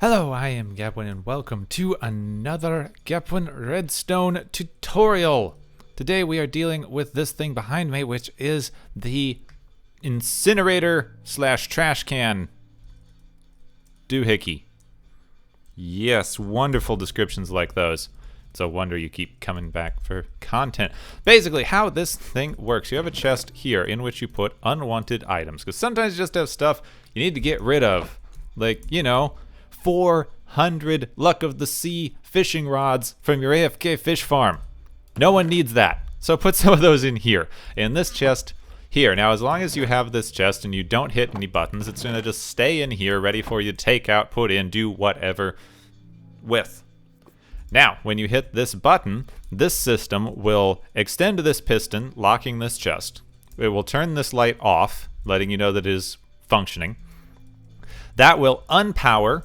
Hello, I am Gepwin and welcome to another Gepwin Redstone tutorial. Today we are dealing with this thing behind me, which is the Incinerator slash trash can doohickey. Yes, wonderful descriptions like those. It's a wonder you keep coming back for content. Basically, how this thing works, you have a chest here in which you put unwanted items, because sometimes you just have stuff you need to get rid of. Like, 400 luck of the sea fishing rods from your AFK fish farm. No one needs that. So put some of those in here. In this chest here. Now, as long as you have this chest and you don't hit any buttons, it's going to just stay in here ready for you to take out, put in, do whatever with. Now, when you hit this button, this system will extend this piston, locking this chest. It will turn this light off, letting you know that it is functioning. That will unpower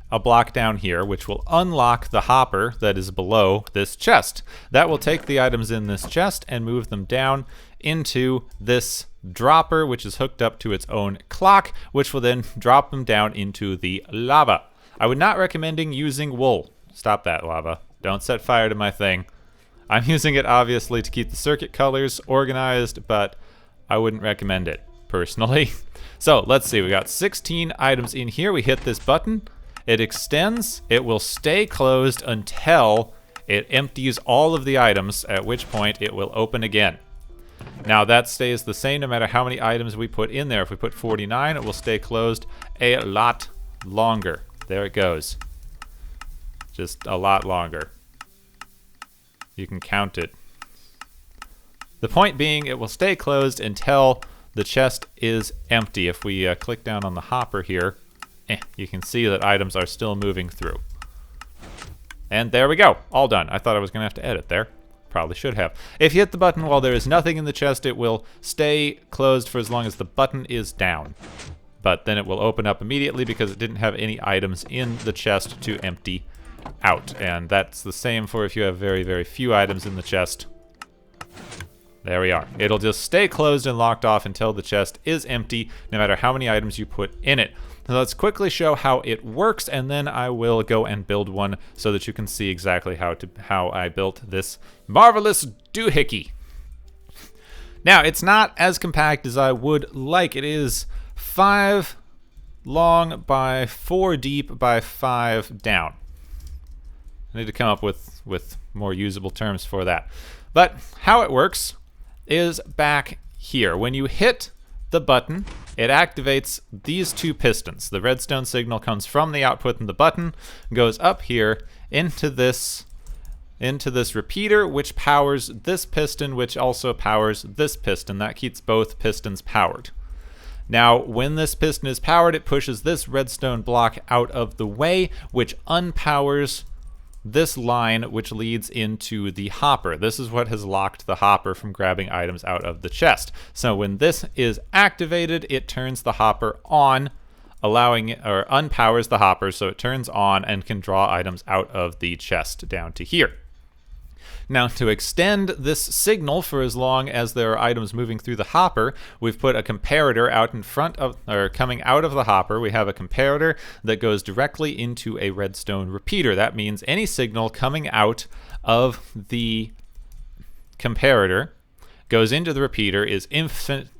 a block down here, which will unlock the hopper that is below this chest. That will take the items in this chest and move them down into this dropper, which is hooked up to its own clock, which will then drop them down into the lava. I would not recommend using wool. Stop that, lava. Don't set fire to my thing. I'm using it obviously to keep the circuit colors organized, but I wouldn't recommend it personally. So let's see, we got 16 items in here. We hit this button. It extends. It will stay closed until it empties all of the items, at which point it will open again. Now that stays the same no matter how many items we put in there. If we put 49, it will stay closed a lot longer. There it goes. Just a lot longer. You can count it. The point being, it will stay closed until the chest is empty. If we click down on the hopper here, you can see that items are still moving through. And there we go, all done. I thought I was going to have to edit there. Probably should have. If you hit the button while there is nothing in the chest, it will stay closed for as long as the button is down. But then it will open up immediately because it didn't have any items in the chest to empty out. And that's the same for if you have very, very few items in the chest. There we are. It'll just stay closed and locked off until the chest is empty, no matter how many items you put in it. So let's quickly show how it works, and then I will go and build one so that you can see exactly how I built this marvelous doohickey. Now, it's not as compact as I would like. It is 5 long by 4 deep by 5 down. I need to come up with more usable terms for that. But how it works is back here. When you hit the button, it activates these two pistons. The redstone signal comes from the output in the button, goes up here into this repeater, which powers this piston, which also powers this piston. That keeps both pistons powered. Now, when this piston is powered, it pushes this redstone block out of the way, which unpowers this line, which leads into the hopper. This is what has locked the hopper from grabbing items out of the chest. So when this is activated, it turns the hopper on, unpowers the hopper, so it turns on and can draw items out of the chest down to here. Now, to extend this signal for as long as there are items moving through the hopper, we've put a comparator out in front of, or coming out of the hopper. We have a comparator that goes directly into a redstone repeater. That means any signal coming out of the comparator goes into the repeater is instantly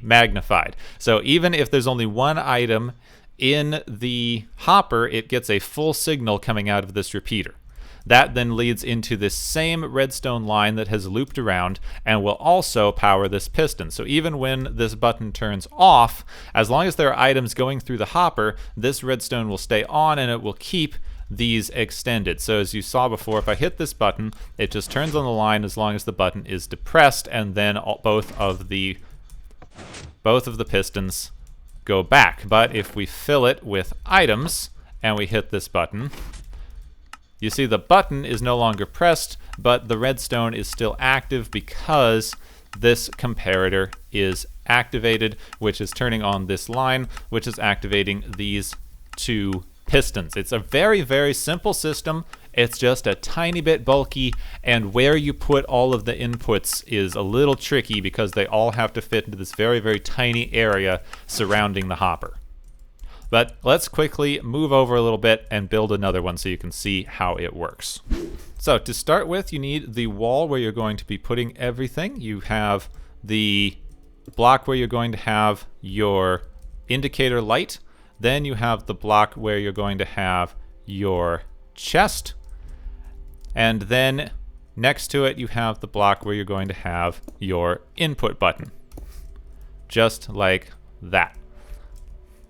magnified. So even if there's only one item in the hopper, it gets a full signal coming out of this repeater. That then leads into this same redstone line that has looped around and will also power this piston. So even when this button turns off, as long as there are items going through the hopper, this redstone will stay on and it will keep these extended. So as you saw before, if I hit this button, it just turns on the line as long as the button is depressed, and then both of the pistons go back. But if we fill it with items and we hit this button, you see the button is no longer pressed, but the redstone is still active because this comparator is activated, which is turning on this line, which is activating these two pistons. It's a very, very simple system. It's just a tiny bit bulky, and where you put all of the inputs is a little tricky because they all have to fit into this very, very tiny area surrounding the hopper. But let's quickly move over a little bit and build another one so you can see how it works. So to start with, you need the wall where you're going to be putting everything. You have the block where you're going to have your indicator light. Then you have the block where you're going to have your chest. And then next to it, you have the block where you're going to have your input button. Just like that.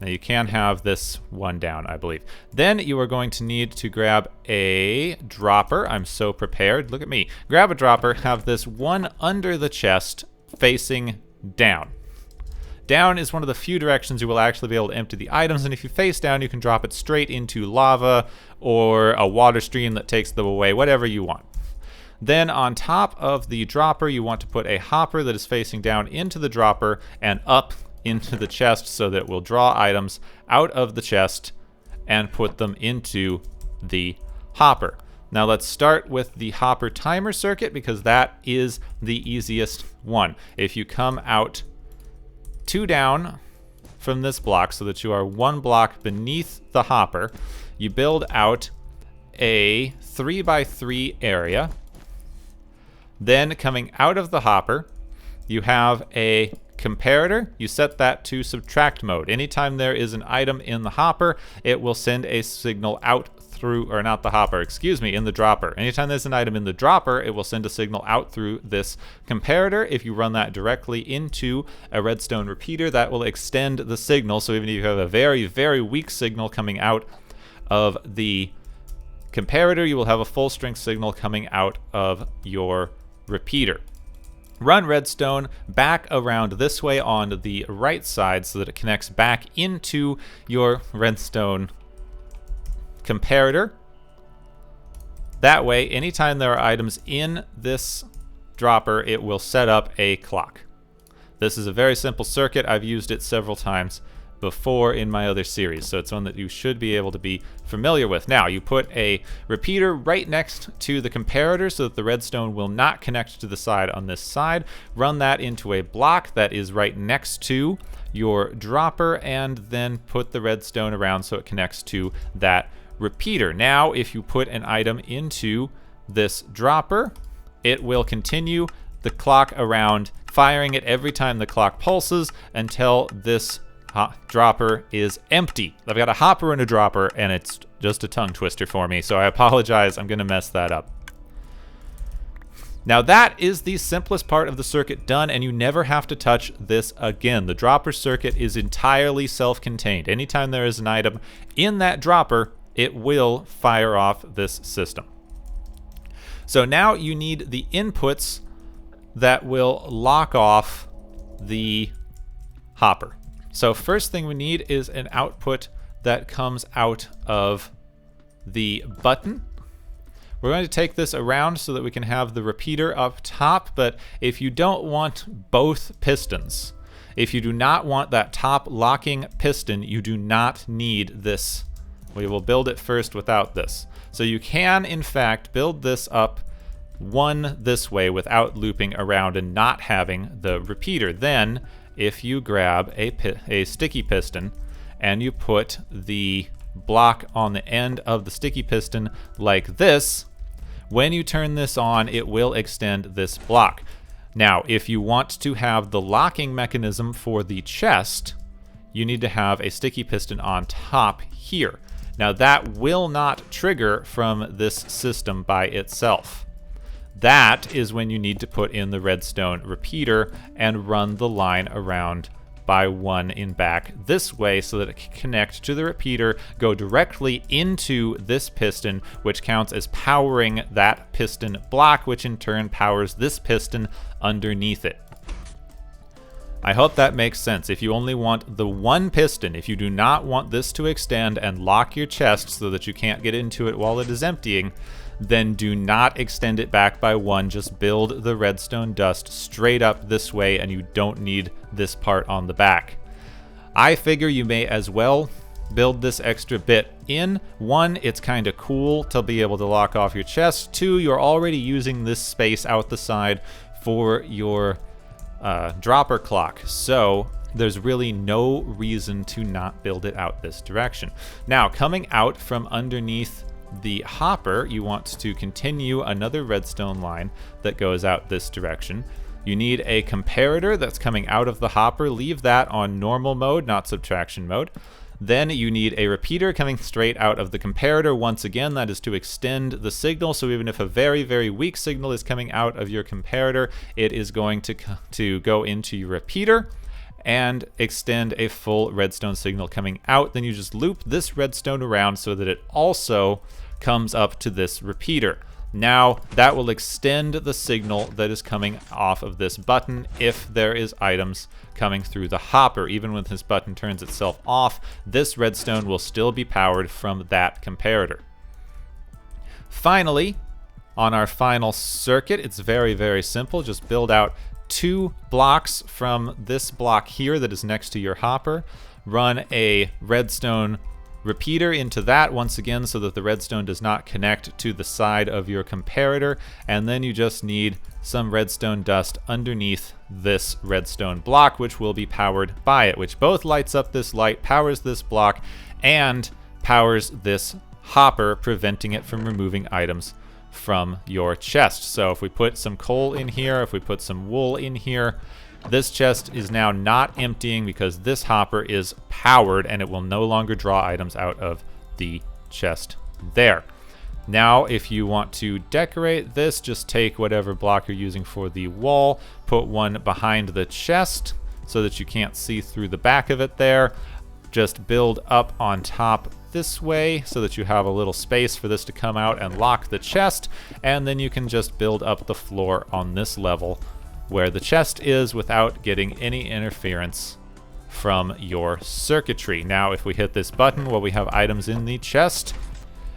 Now you can have this one down, I believe. Then you are going to need to grab a dropper. I'm so prepared. Look at me. Grab a dropper, have this one under the chest facing down. Down is one of the few directions you will actually be able to empty the items, and if you face down, you can drop it straight into lava or a water stream that takes them away, whatever you want. Then on top of the dropper, you want to put a hopper that is facing down into the dropper and up into the chest so that it will draw items out of the chest and put them into the hopper. Now let's start with the hopper timer circuit because that is the easiest one. If you come out 2 down from this block so that you are 1 block beneath the hopper, you build out a 3x3 area. Then coming out of the hopper, you have a comparator. You set that to subtract mode. Anytime there is an item in the hopper, it will send a signal out through, or not the hopper, excuse me, in the dropper. Anytime there's an item in the dropper, it will send a signal out through this comparator. If you run that directly into a redstone repeater, that will extend the signal. So even if you have a very, very weak signal coming out of the comparator, you will have a full strength signal coming out of your repeater. Run redstone back around this way on the right side so that it connects back into your redstone comparator. That way, anytime there are items in this dropper, it will set up a clock. This is a very simple circuit. I've used it several times before in my other series, so it's one that you should be able to be familiar with. Now, you put a repeater right next to the comparator so that the redstone will not connect to the side on this side. Run that into a block that is right next to your dropper, and then put the redstone around so it connects to that repeater. Now, if you put an item into this dropper, it will continue the clock around, firing it every time the clock pulses until this dropper is empty. I've got a hopper and a dropper, and it's just a tongue twister for me, so I apologize. I'm going to mess that up. Now that is the simplest part of the circuit done, and you never have to touch this again. The dropper circuit is entirely self-contained. Anytime there is an item in that dropper, it will fire off this system. So now you need the inputs that will lock off the hopper. So first thing we need is an output that comes out of the button. We're going to take this around so that we can have the repeater up top, but if you don't want both pistons, if you do not want that top locking piston, you do not need this. We will build it first without this. So you can, in fact, build this up one this way without looping around and not having the repeater. Then, if you grab a sticky piston and you put the block on the end of the sticky piston like this, when you turn this on, it will extend this block. Now, if you want to have the locking mechanism for the chest, you need to have a sticky piston on top here. Now, that will not trigger from this system by itself. That is when you need to put in the redstone repeater and run the line around by 1 in back this way so that it can connect to the repeater, go directly into this piston, which counts as powering that piston block, which in turn powers this piston underneath it. I hope that makes sense. If you only want the one piston, if you do not want this to extend and lock your chest so that you can't get into it while it is emptying, then do not extend it back by 1. Just build the redstone dust straight up this way, and you don't need this part on the back. I figure you may as well build this extra bit in. 1, it's kind of cool to be able to lock off your chest. 2, you're already using this space out the side for your dropper clock. So there's really no reason to not build it out this direction. Now, coming out from underneath the hopper, you want to continue another redstone line that goes out this direction. You need a comparator that's coming out of the hopper. Leave that on normal mode, not subtraction mode. Then you need a repeater coming straight out of the comparator. Once again, that is to extend the signal. So even if a very, very weak signal is coming out of your comparator, it is going to go into your repeater and extend a full redstone signal coming out. Then you just loop this redstone around so that it also comes up to this repeater. Now that will extend the signal that is coming off of this button if there is items coming through the hopper. Even when this button turns itself off, this redstone will still be powered from that comparator. Finally, on our final circuit, it's very, very simple. Just build out 2 blocks from this block here that is next to your hopper. Run a redstone repeater into that once again so that the redstone does not connect to the side of your comparator, and then you just need some redstone dust underneath this redstone block, which will be powered by it, which both lights up this light, powers this block, and powers this hopper, preventing it from removing items from your chest. So if we put some coal in here, if we put some wool in here, this chest is now not emptying because this hopper is powered and it will no longer draw items out of the chest there. Now, if you want to decorate this, just take whatever block you're using for the wall, put one behind the chest so that you can't see through the back of it there. Just build up on top this way so that you have a little space for this to come out and lock the chest, and then you can just build up the floor on this level where the chest is without getting any interference from your circuitry. Now, if we hit this button while we have items in the chest,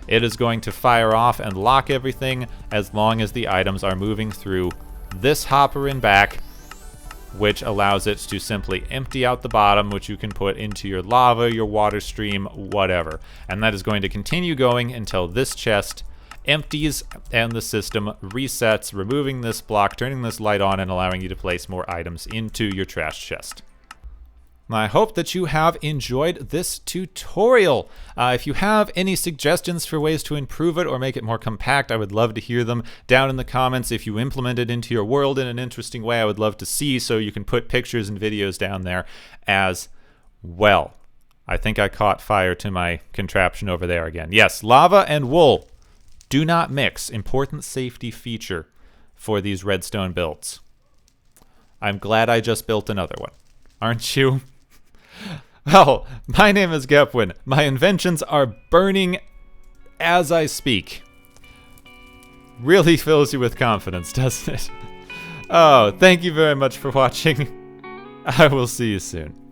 it is going to fire off and lock everything as long as the items are moving through this hopper and back, which allows it to simply empty out the bottom, which you can put into your lava, your water stream, whatever. And that is going to continue going until this chest empties and the system resets, removing this block, turning this light on, and allowing you to place more items into your trash chest. I hope that you have enjoyed this tutorial. If you have any suggestions for ways to improve it or make it more compact, I would love to hear them down in the comments. If you implement it into your world in an interesting way, I would love to see, so you can put pictures and videos down there as well. I think I caught fire to my contraption over there again. Yes, lava and wool do not mix. Important safety feature for these redstone builds. I'm glad I just built another one. Aren't you? Well, my name is Gepwin. My inventions are burning as I speak. Really fills you with confidence, doesn't it? Oh, thank you very much for watching. I will see you soon.